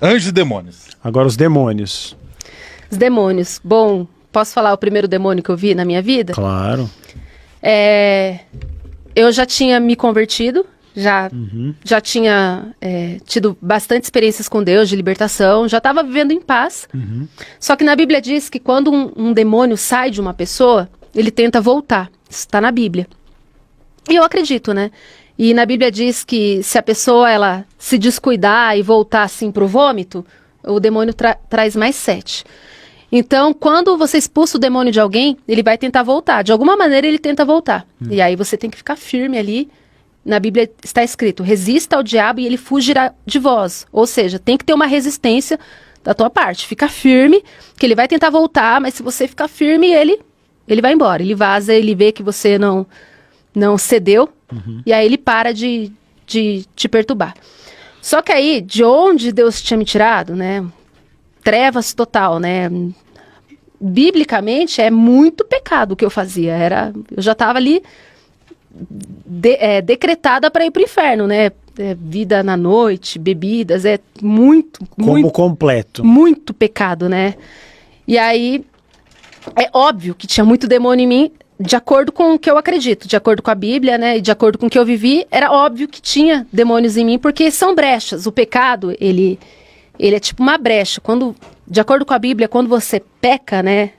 Anjos e demônios. Agora os demônios. Os demônios. Bom, posso falar o primeiro demônio que eu vi na minha vida? Claro. Eu já tinha me convertido, já tinha tido bastante experiências com Deus, de libertação, já estava vivendo em paz. Só que na Bíblia diz que quando um demônio sai de uma pessoa, ele tenta voltar. Isso está na Bíblia. E eu acredito, né? E na Bíblia diz que se a pessoa ela se descuidar e voltar assim pro vômito, o demônio traz mais 7. Então, quando você expulsa o demônio de alguém, ele vai tentar voltar. De alguma maneira, ele tenta voltar. E aí você tem que ficar firme ali. Na Bíblia está escrito, resista ao diabo e ele fugirá de vós. Ou seja, tem que ter uma resistência da tua parte. Fica firme, que ele vai tentar voltar, mas se você ficar firme, ele vai embora. Ele vaza, ele vê que você não cedeu, e aí ele para de te perturbar. Só que aí, de onde Deus tinha me tirado, né? Trevas total, né? Biblicamente, é muito pecado o que eu fazia. Eu já estava ali decretada para ir para o inferno, né? Vida na noite, bebidas, Como completo. muito pecado, né? E aí, é óbvio que tinha muito demônio em mim, de acordo com o que eu acredito, de acordo com a Bíblia, né, e de acordo com o que eu vivi, era óbvio que tinha demônios em mim, porque são brechas. O pecado, ele é tipo uma brecha. De acordo com a Bíblia, quando você peca, né,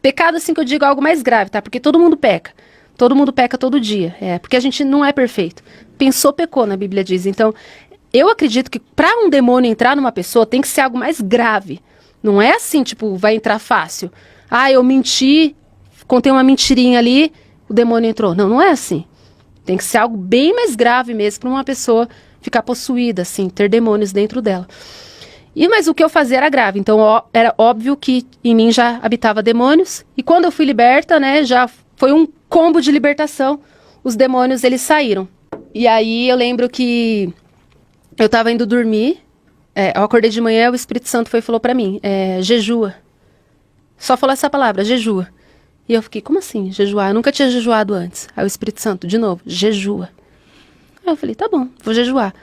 pecado assim que eu digo é algo mais grave, tá? Porque todo mundo peca. Todo mundo peca todo dia, porque a gente não é perfeito. Pensou, pecou, na Bíblia diz. Então, eu acredito que para um demônio entrar numa pessoa, tem que ser algo mais grave. Não é assim, tipo, vai entrar fácil. Ah, eu menti, contei uma mentirinha ali, o demônio entrou. Não é assim. Tem que ser algo bem mais grave mesmo para uma pessoa ficar possuída, assim, ter demônios dentro dela. Mas o que eu fazia era grave, então era óbvio que em mim já habitava demônios. E quando eu fui liberta, né, já foi um combo de libertação. Os demônios, eles saíram. E aí eu lembro que eu estava indo dormir, eu acordei de manhã, o Espírito Santo foi e falou para mim, jejua. Só falou essa palavra, jejua. E eu fiquei, como assim, jejuar? Eu nunca tinha jejuado antes. Aí o Espírito Santo, de novo, jejua. Aí eu falei, tá bom, vou jejuar.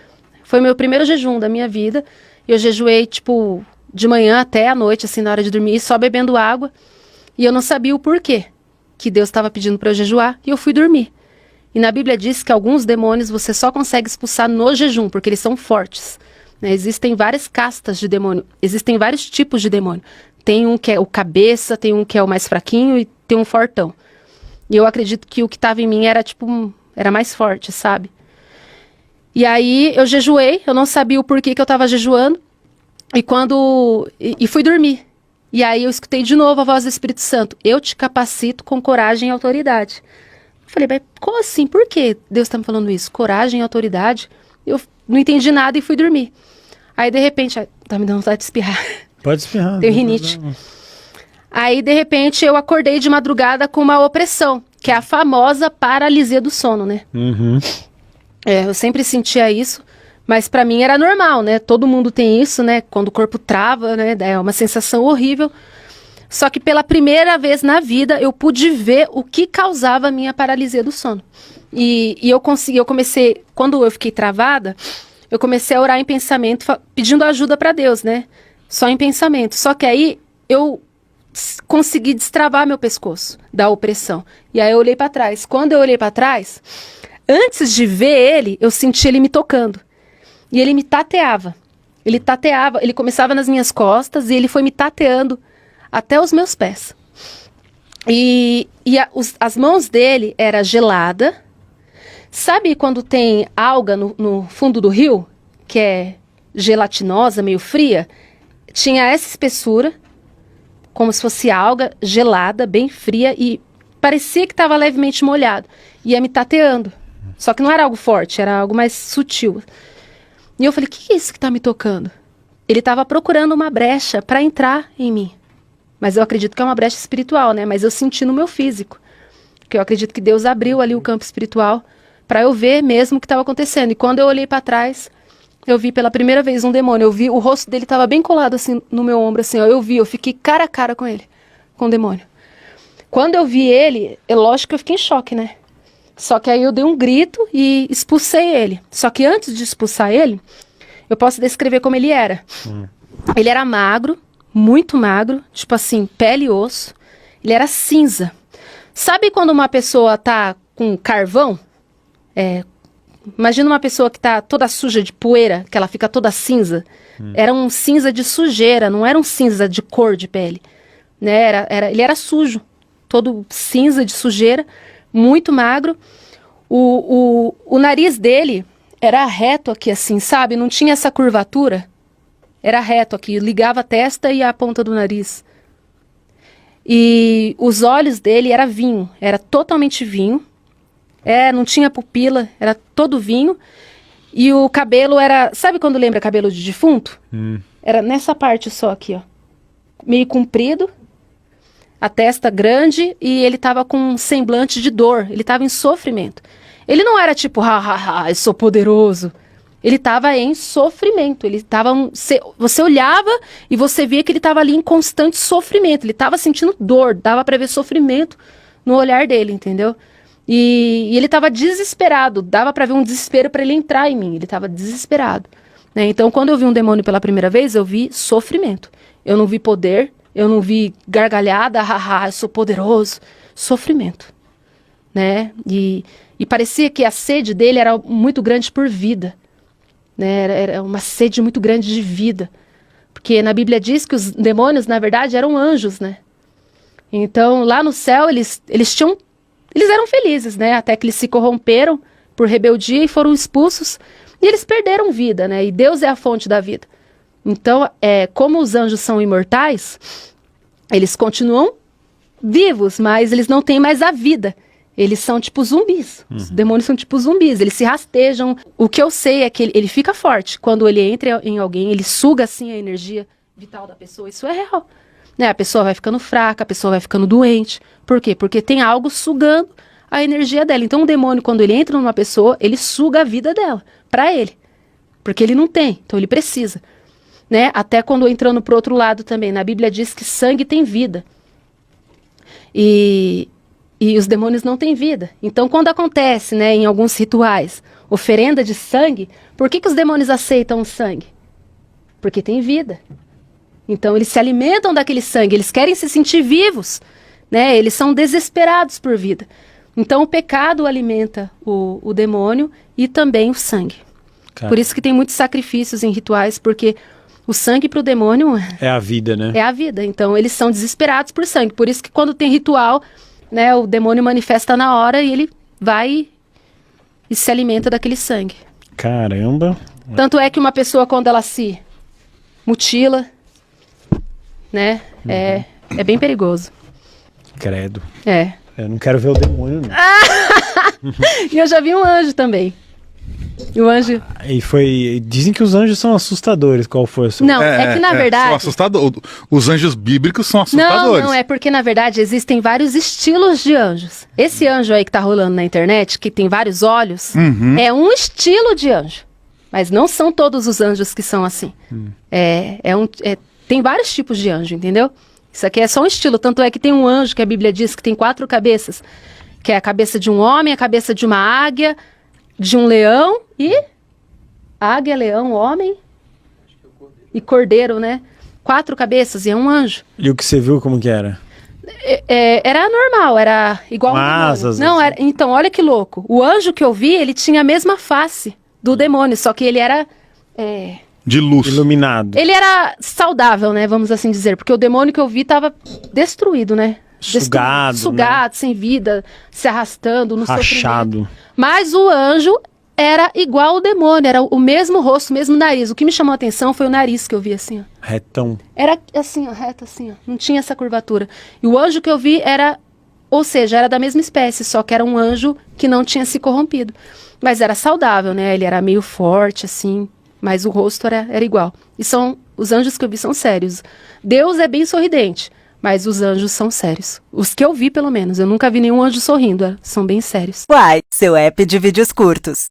Foi meu primeiro jejum da minha vida. Eu jejuei, tipo, de manhã até a noite, assim, na hora de dormir, só bebendo água. E eu não sabia o porquê que Deus estava pedindo para eu jejuar. E eu fui dormir. E na Bíblia diz que alguns demônios você só consegue expulsar no jejum, porque eles são fortes. Né? Existem várias castas de demônio. Existem vários tipos de demônio. Tem um que é o cabeça, tem um que é o mais fraquinho e tem um fortão. E eu acredito que o que estava em mim era, tipo, era mais forte, sabe? E aí eu jejuei, eu não sabia o porquê que eu estava jejuando. E fui dormir. E aí eu escutei de novo a voz do Espírito Santo. Eu te capacito com coragem e autoridade. Eu falei, mas como assim? Por que Deus está me falando isso? Coragem e autoridade? Eu não entendi nada e fui dormir. Aí, de repente, tá me dando vontade de espirrar. Pode espirrar. Tenho rinite. Aí, de repente, eu acordei de madrugada com uma opressão, que é a famosa paralisia do sono, né? Eu sempre sentia isso, mas pra mim era normal, né? Todo mundo tem isso, né? Quando o corpo trava, né? É uma sensação horrível. Só que pela primeira vez na vida, eu pude ver o que causava a minha paralisia do sono. E eu comecei, quando eu fiquei travada, eu comecei a orar em pensamento, pedindo ajuda pra Deus, né? Só em pensamento. Só que aí, eu consegui destravar meu pescoço da opressão. E aí eu olhei pra trás. Quando eu olhei pra trás, antes de ver ele, eu senti ele me tocando. E ele me tateava. Ele começava nas minhas costas e ele foi me tateando até os meus pés. As mãos dele era gelada. Sabe quando tem alga no fundo do rio, que é gelatinosa, meio fria? Tinha essa espessura, como se fosse alga gelada, bem fria, e parecia que estava levemente molhado. Ia me tateando. Só que não era algo forte, era algo mais sutil. E eu falei, o que é isso que está me tocando? Ele estava procurando uma brecha para entrar em mim. Mas eu acredito que é uma brecha espiritual, né? Mas eu senti no meu físico. Porque eu acredito que Deus abriu ali o campo espiritual para eu ver mesmo o que estava acontecendo. E quando eu olhei para trás, eu vi pela primeira vez um demônio. Eu vi, o rosto dele estava bem colado assim no meu ombro, assim, ó. Eu fiquei cara a cara com ele, com o demônio. Quando eu vi ele, lógico que eu fiquei em choque, né? Só que aí eu dei um grito e expulsei ele. Só que antes de expulsar ele, Eu posso descrever como ele era. Ele era magro, muito magro, tipo assim, pele e osso. Ele era cinza. Sabe quando uma pessoa tá com carvão? Imagina uma pessoa que tá toda suja de poeira, que ela fica toda cinza. Era um cinza de sujeira, não era um cinza de cor de pele. Né? Ele era sujo, todo cinza de sujeira, muito magro. O nariz dele era reto aqui assim, sabe? Não tinha essa curvatura. Era reto aqui, ligava a testa e a ponta do nariz. E os olhos dele era vinho, era totalmente vinho. Não tinha pupila, era todo vinho. E o cabelo era... Sabe quando lembra cabelo de defunto? Era nessa parte só aqui, ó. Meio comprido, a testa grande, e ele tava com um semblante de dor. Ele tava em sofrimento. Ele não era tipo, eu sou poderoso. Ele tava em sofrimento. Ele tava... Você olhava e você via que ele tava ali em constante sofrimento. Ele tava sentindo dor, dava pra ver sofrimento no olhar dele, entendeu? E ele estava desesperado, dava para ver um desespero para ele entrar em mim, ele estava desesperado. Né? Então, quando eu vi um demônio pela primeira vez, eu vi sofrimento. Eu não vi poder, eu não vi gargalhada, eu sou poderoso. Sofrimento. Né? E parecia que a sede dele era muito grande por vida. Né? Era uma sede muito grande de vida. Porque na Bíblia diz que os demônios, na verdade, eram anjos, né? Então, lá no céu, eles eram felizes, né? Até que eles se corromperam por rebeldia e foram expulsos. E eles perderam vida, né? E Deus é a fonte da vida. Então, como os anjos são imortais, eles continuam vivos, mas eles não têm mais a vida. Eles são tipo zumbis. Os demônios são tipo zumbis. Eles se rastejam. O que eu sei é que ele fica forte. Quando ele entra em alguém, ele suga, assim, a energia vital da pessoa. Isso é real. Né? A pessoa vai ficando fraca, a pessoa vai ficando doente. Por quê? Porque tem algo sugando a energia dela. Então, o demônio, quando ele entra numa pessoa, ele suga a vida dela, pra ele. Porque ele não tem, então ele precisa. Né? Até quando entrando pro outro lado também, na Bíblia diz que sangue tem vida. E os demônios não têm vida. Então, quando acontece, né, em alguns rituais, oferenda de sangue, por que os demônios aceitam o sangue? Porque tem vida. Então, eles se alimentam daquele sangue, eles querem se sentir vivos, né? Eles são desesperados por vida. Então, o pecado alimenta o demônio e também o sangue. Cara. Por isso que tem muitos sacrifícios em rituais, porque o sangue para o demônio... É a vida, né? É a vida. Então, eles são desesperados por sangue. Por isso que quando tem ritual, né, o demônio manifesta na hora e ele vai e se alimenta daquele sangue. Caramba! Tanto é que uma pessoa, quando ela se mutila, né, é bem perigoso. Credo. Eu não quero ver o demônio, não. E eu já vi um anjo também. O anjo... Dizem que os anjos são assustadores. Qual foi o seu? Não, é que na verdade... São assustadores. Os anjos bíblicos são assustadores. Não, é porque na verdade existem vários estilos de anjos. Esse anjo aí que tá rolando na internet, que tem vários olhos, é um estilo de anjo. Mas não são todos os anjos que são assim. Tem vários tipos de anjo, entendeu? Isso aqui é só um estilo. Tanto é que tem um anjo que a Bíblia diz que tem 4 cabeças. Que é a cabeça de um homem, a cabeça de uma águia, de um leão e... Águia, leão, homem e cordeiro, né? 4 cabeças e é um anjo. E o que você viu, como que era? Era normal, era igual um asas, demônio. Não, então, olha que louco. O anjo que eu vi, ele tinha a mesma face do demônio, só que ele era... de luz. Iluminado. Ele era saudável, né? Vamos assim dizer. Porque o demônio que eu vi estava destruído, né? Sugado, né? Sem vida, se arrastando no rachado. Sofrimento. Mas o anjo era igual ao demônio, era o mesmo rosto, o mesmo nariz. O que me chamou a atenção foi o nariz que eu vi assim, ó. Retão. Era assim, ó, reto assim, ó. Não tinha essa curvatura. E o anjo que eu vi era, ou seja, era da mesma espécie, só que era um anjo que não tinha se corrompido. Mas era saudável, né? Ele era meio forte, assim, mas o rosto era igual. E os anjos que eu vi são sérios. Deus é bem sorridente, mas os anjos são sérios. Os que eu vi, pelo menos. Eu nunca vi nenhum anjo sorrindo. São bem sérios. Uai, seu app de vídeos curtos.